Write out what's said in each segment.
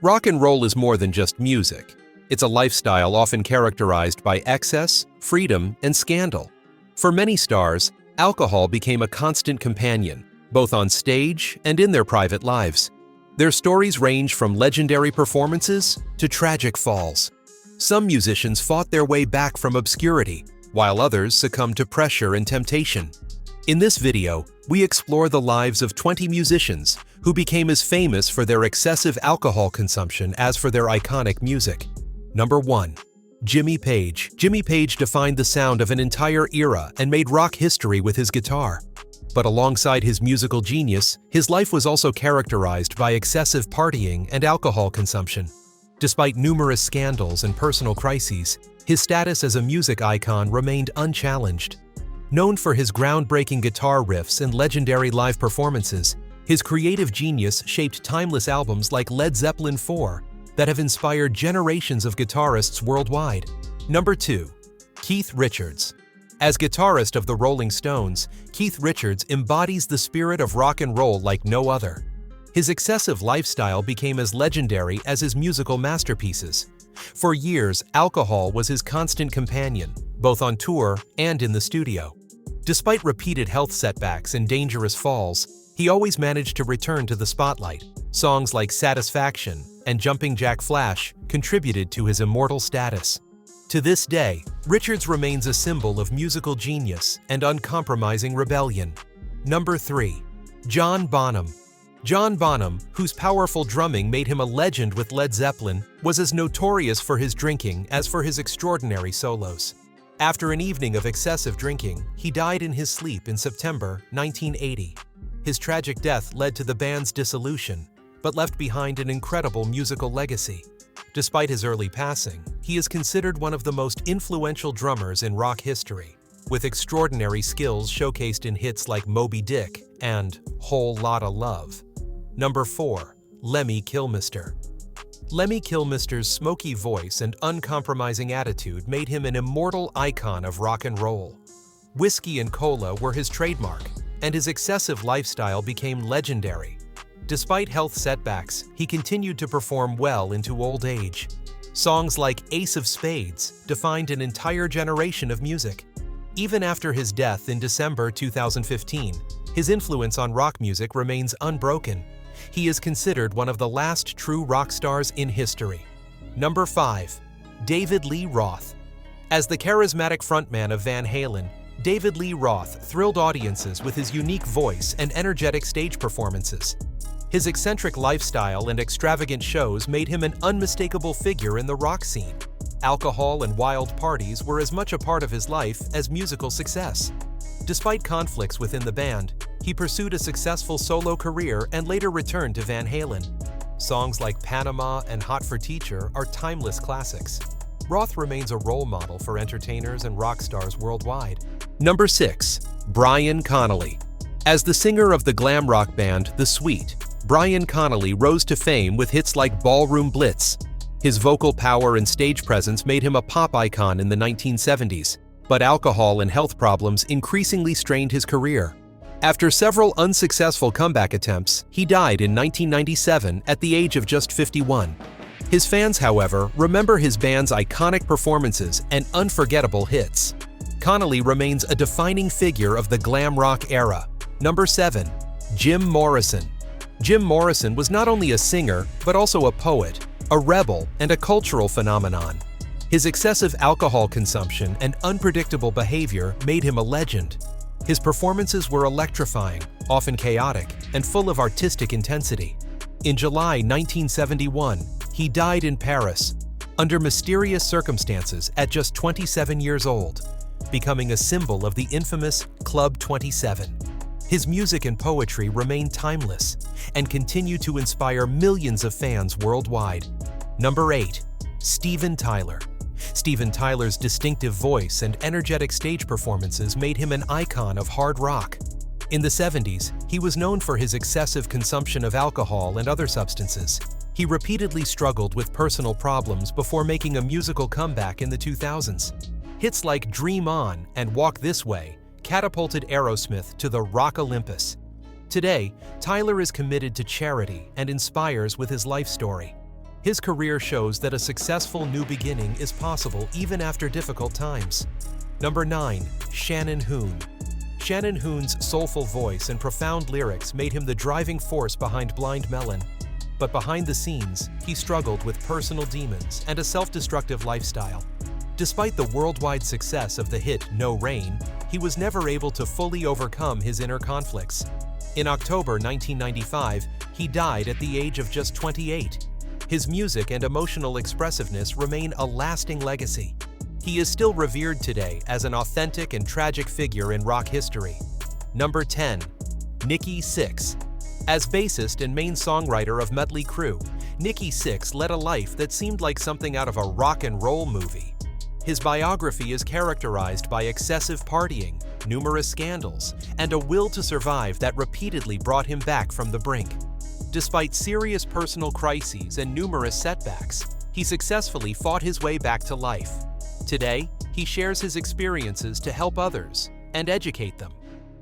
Rock and roll is more than just music. It's a lifestyle often characterized by excess, freedom, and scandal. For many stars, alcohol became a constant companion, both on stage and in their private lives. Their stories range from legendary performances to tragic falls. Some musicians fought their way back from obscurity, while others succumbed to pressure and temptation. In this video, we explore the lives of 20 musicians who became as famous for their excessive alcohol consumption as for their iconic music. Number 1. Jimmy Page. Jimmy Page defined the sound of an entire era and made rock history with his guitar. But alongside his musical genius, his life was also characterized by excessive partying and alcohol consumption. Despite numerous scandals and personal crises, his status as a music icon remained unchallenged. Known for his groundbreaking guitar riffs and legendary live performances, his creative genius shaped timeless albums like Led Zeppelin 4 that have inspired generations of guitarists worldwide. Number 2. Keith Richards. As guitarist of the Rolling Stones, Keith Richards embodies the spirit of rock and roll like no other. His excessive lifestyle became as legendary as his musical masterpieces. For years, alcohol was his constant companion, both on tour and in the studio. Despite repeated health setbacks and dangerous falls, he always managed to return to the spotlight. Songs like Satisfaction and Jumping Jack Flash contributed to his immortal status. To this day, Richards remains a symbol of musical genius and uncompromising rebellion. Number 3. John Bonham. John Bonham, whose powerful drumming made him a legend with Led Zeppelin, was as notorious for his drinking as for his extraordinary solos. After an evening of excessive drinking, he died in his sleep in September 1980. His tragic death led to the band's dissolution, but left behind an incredible musical legacy. Despite his early passing, he is considered one of the most influential drummers in rock history, with extraordinary skills showcased in hits like Moby Dick and Whole Lotta Love. Number 4. Lemmy Kilmister. Lemmy Kilmister's smoky voice and uncompromising attitude made him an immortal icon of rock and roll. Whiskey and cola were his trademark, and his excessive lifestyle became legendary. Despite health setbacks, he continued to perform well into old age. Songs like Ace of Spades defined an entire generation of music. Even after his death in December 2015, his influence on rock music remains unbroken. He is considered one of the last true rock stars in history. Number 5. David Lee Roth. As the charismatic frontman of Van Halen, David Lee Roth thrilled audiences with his unique voice and energetic stage performances. His eccentric lifestyle and extravagant shows made him an unmistakable figure in the rock scene. Alcohol and wild parties were as much a part of his life as musical success. Despite conflicts within the band, he pursued a successful solo career and later returned to Van Halen. Songs like Panama and Hot for Teacher are timeless classics. Roth remains a role model for entertainers and rock stars worldwide. Number 6. Brian Connolly. As the singer of the glam rock band The Sweet, Brian Connolly rose to fame with hits like Ballroom Blitz. His vocal power and stage presence made him a pop icon in the 1970s, but alcohol and health problems increasingly strained his career. After several unsuccessful comeback attempts, he died in 1997 at the age of just 51. His fans, however, remember his band's iconic performances and unforgettable hits. Connolly remains a defining figure of the glam rock era. Number 7. Jim Morrison. Jim Morrison was not only a singer, but also a poet, a rebel, and a cultural phenomenon. His excessive alcohol consumption and unpredictable behavior made him a legend. His performances were electrifying, often chaotic, and full of artistic intensity. In July 1971, he died in Paris, under mysterious circumstances at just 27 years old, becoming a symbol of the infamous Club 27. His music and poetry remain timeless and continue to inspire millions of fans worldwide. Number 8. Steven Tyler. Steven Tyler's distinctive voice and energetic stage performances made him an icon of hard rock. In the 70s, he was known for his excessive consumption of alcohol and other substances. He repeatedly struggled with personal problems before making a musical comeback in the 2000s. Hits like Dream On and Walk This Way catapulted Aerosmith to the rock Olympus. Today, Tyler is committed to charity and inspires with his life story. His career shows that a successful new beginning is possible even after difficult times. Number 9. Shannon Hoon. Shannon Hoon's soulful voice and profound lyrics made him the driving force behind Blind Melon. But behind the scenes, he struggled with personal demons and a self-destructive lifestyle. Despite the worldwide success of the hit No Rain, he was never able to fully overcome his inner conflicts. In October 1995, he died at the age of just 28. His music and emotional expressiveness remain a lasting legacy. He is still revered today as an authentic and tragic figure in rock history. Number 10. Nikki Sixx. As bassist and main songwriter of Mötley Crüe, Nikki Sixx led a life that seemed like something out of a rock and roll movie. His biography is characterized by excessive partying, numerous scandals, and a will to survive that repeatedly brought him back from the brink. Despite serious personal crises and numerous setbacks, he successfully fought his way back to life. Today, he shares his experiences to help others and educate them.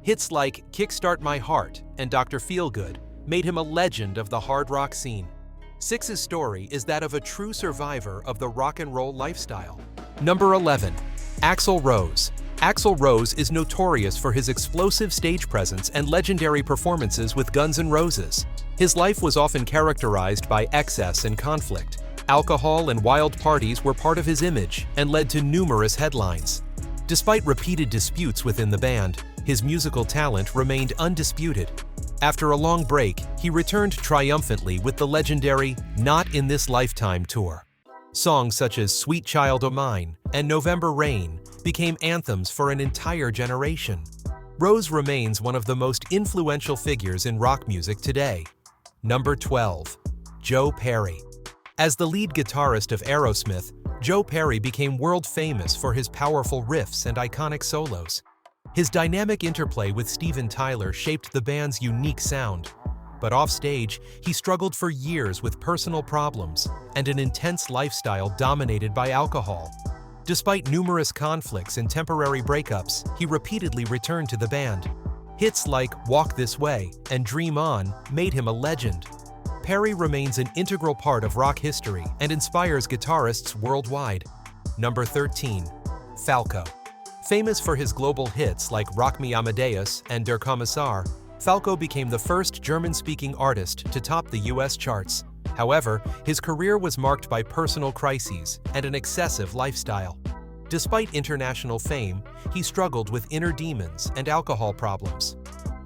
Hits like Kickstart My Heart and Dr. Feelgood made him a legend of the hard rock scene. Sixx's story is that of a true survivor of the rock and roll lifestyle. Number 11. Axl Rose. Axl Rose is notorious for his explosive stage presence and legendary performances with Guns N' Roses. His life was often characterized by excess and conflict. Alcohol and wild parties were part of his image and led to numerous headlines. Despite repeated disputes within the band, his musical talent remained undisputed. After a long break, he returned triumphantly with the legendary Not in This Lifetime tour. Songs such as Sweet Child O' Mine and November Rain became anthems for an entire generation. Rose remains one of the most influential figures in rock music today. Number 12. Joe Perry. As the lead guitarist of Aerosmith, Joe Perry became world famous for his powerful riffs and iconic solos. His dynamic interplay with Steven Tyler shaped the band's unique sound. But offstage, he struggled for years with personal problems and an intense lifestyle dominated by alcohol. Despite numerous conflicts and temporary breakups, he repeatedly returned to the band. Hits like Walk This Way and Dream On made him a legend. Perry remains an integral part of rock history and inspires guitarists worldwide. Number 13. Falco. Famous for his global hits like Rock Me Amadeus and Der Kommissar, Falco became the first German-speaking artist to top the US charts. However, his career was marked by personal crises and an excessive lifestyle. Despite international fame, he struggled with inner demons and alcohol problems.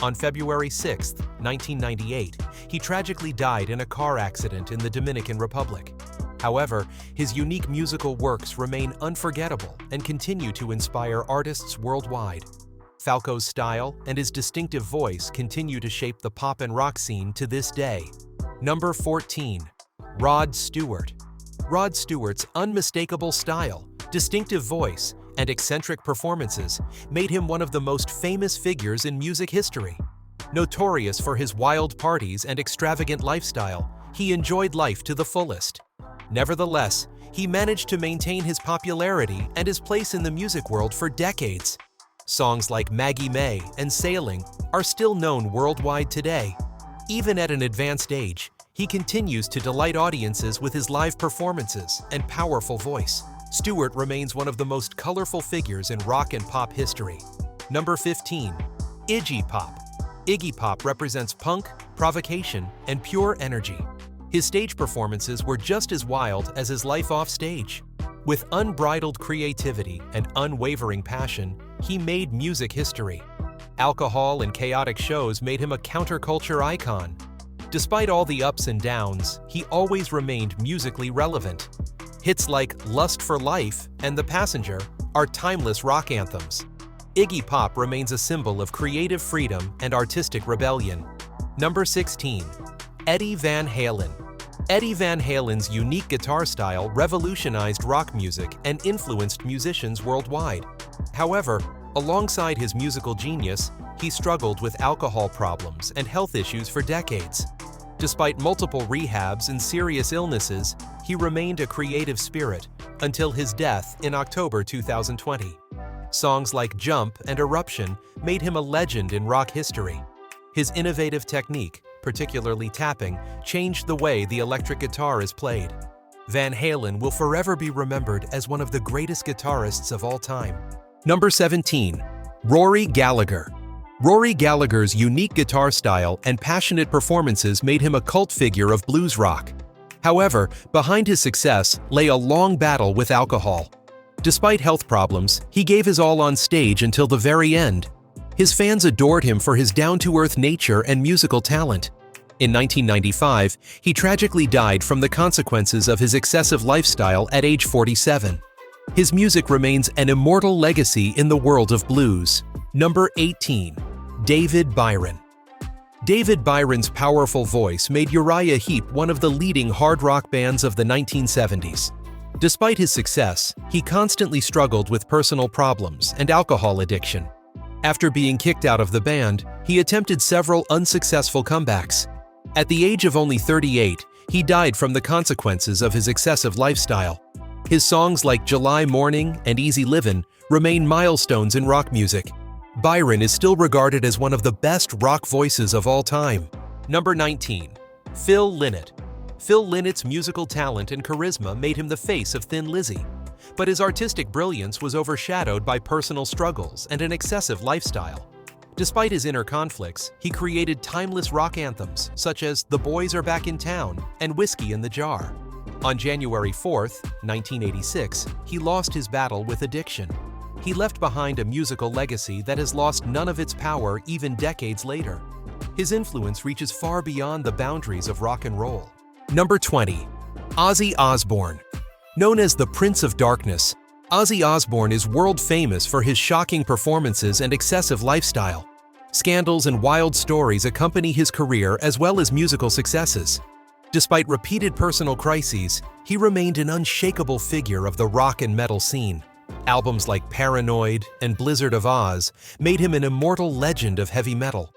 On February 6, 1998, he tragically died in a car accident in the Dominican Republic. However, his unique musical works remain unforgettable and continue to inspire artists worldwide. Falco's style and his distinctive voice continue to shape the pop and rock scene to this day. Number 14. Rod Stewart. Rod Stewart's unmistakable style, distinctive voice, and eccentric performances made him one of the most famous figures in music history. Notorious for his wild parties and extravagant lifestyle, he enjoyed life to the fullest. Nevertheless, he managed to maintain his popularity and his place in the music world for decades. Songs like Maggie May and Sailing are still known worldwide today. Even at an advanced age, he continues to delight audiences with his live performances and powerful voice. Stewart remains one of the most colorful figures in rock and pop history. Number 15. Iggy Pop. Iggy Pop represents punk, provocation, and pure energy. His stage performances were just as wild as his life off stage. With unbridled creativity and unwavering passion, he made music history. Alcohol and chaotic shows made him a counterculture icon. Despite all the ups and downs, he always remained musically relevant. Hits like Lust for Life and The Passenger are timeless rock anthems. Iggy Pop remains a symbol of creative freedom and artistic rebellion. Number 16. Eddie Van Halen. Eddie Van Halen's unique guitar style revolutionized rock music and influenced musicians worldwide. However, alongside his musical genius, he struggled with alcohol problems and health issues for decades. Despite multiple rehabs and serious illnesses, he remained a creative spirit until his death in October 2020. Songs like Jump and Eruption made him a legend in rock history. His innovative technique, particularly tapping, changed the way the electric guitar is played. Van Halen will forever be remembered as one of the greatest guitarists of all time. Number 17. Rory Gallagher. Rory Gallagher's unique guitar style and passionate performances made him a cult figure of blues rock. However, behind his success lay a long battle with alcohol. Despite health problems, he gave his all on stage until the very end. His fans adored him for his down-to-earth nature and musical talent. In 1995, he tragically died from the consequences of his excessive lifestyle at age 47. His music remains an immortal legacy in the world of blues. Number 18. David Byron. David Byron's powerful voice made Uriah Heep one of the leading hard rock bands of the 1970s. Despite his success, he constantly struggled with personal problems and alcohol addiction. After being kicked out of the band, he attempted several unsuccessful comebacks. At the age of only 38, he died from the consequences of his excessive lifestyle. His songs like July Morning and Easy Livin' remain milestones in rock music. Byron is still regarded as one of the best rock voices of all time. Number 19. Phil Lynott. Phil Lynnott's musical talent and charisma made him the face of Thin Lizzy. But his artistic brilliance was overshadowed by personal struggles and an excessive lifestyle. Despite his inner conflicts, he created timeless rock anthems such as The Boys Are Back in Town and Whiskey in the Jar. On January 4, 1986, he lost his battle with addiction. He left behind a musical legacy that has lost none of its power even decades later. His influence reaches far beyond the boundaries of rock and roll. Number 20. Ozzy Osbourne. Known as the Prince of Darkness, Ozzy Osbourne is world famous for his shocking performances and excessive lifestyle. Scandals and wild stories accompany his career as well as musical successes. Despite repeated personal crises, he remained an unshakable figure of the rock and metal scene. Albums like Paranoid and Blizzard of Oz made him an immortal legend of heavy metal.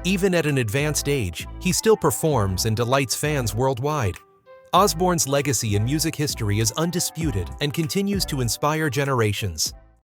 Even at an advanced age, he still performs and delights fans worldwide. Osbourne's legacy in music history is undisputed and continues to inspire generations.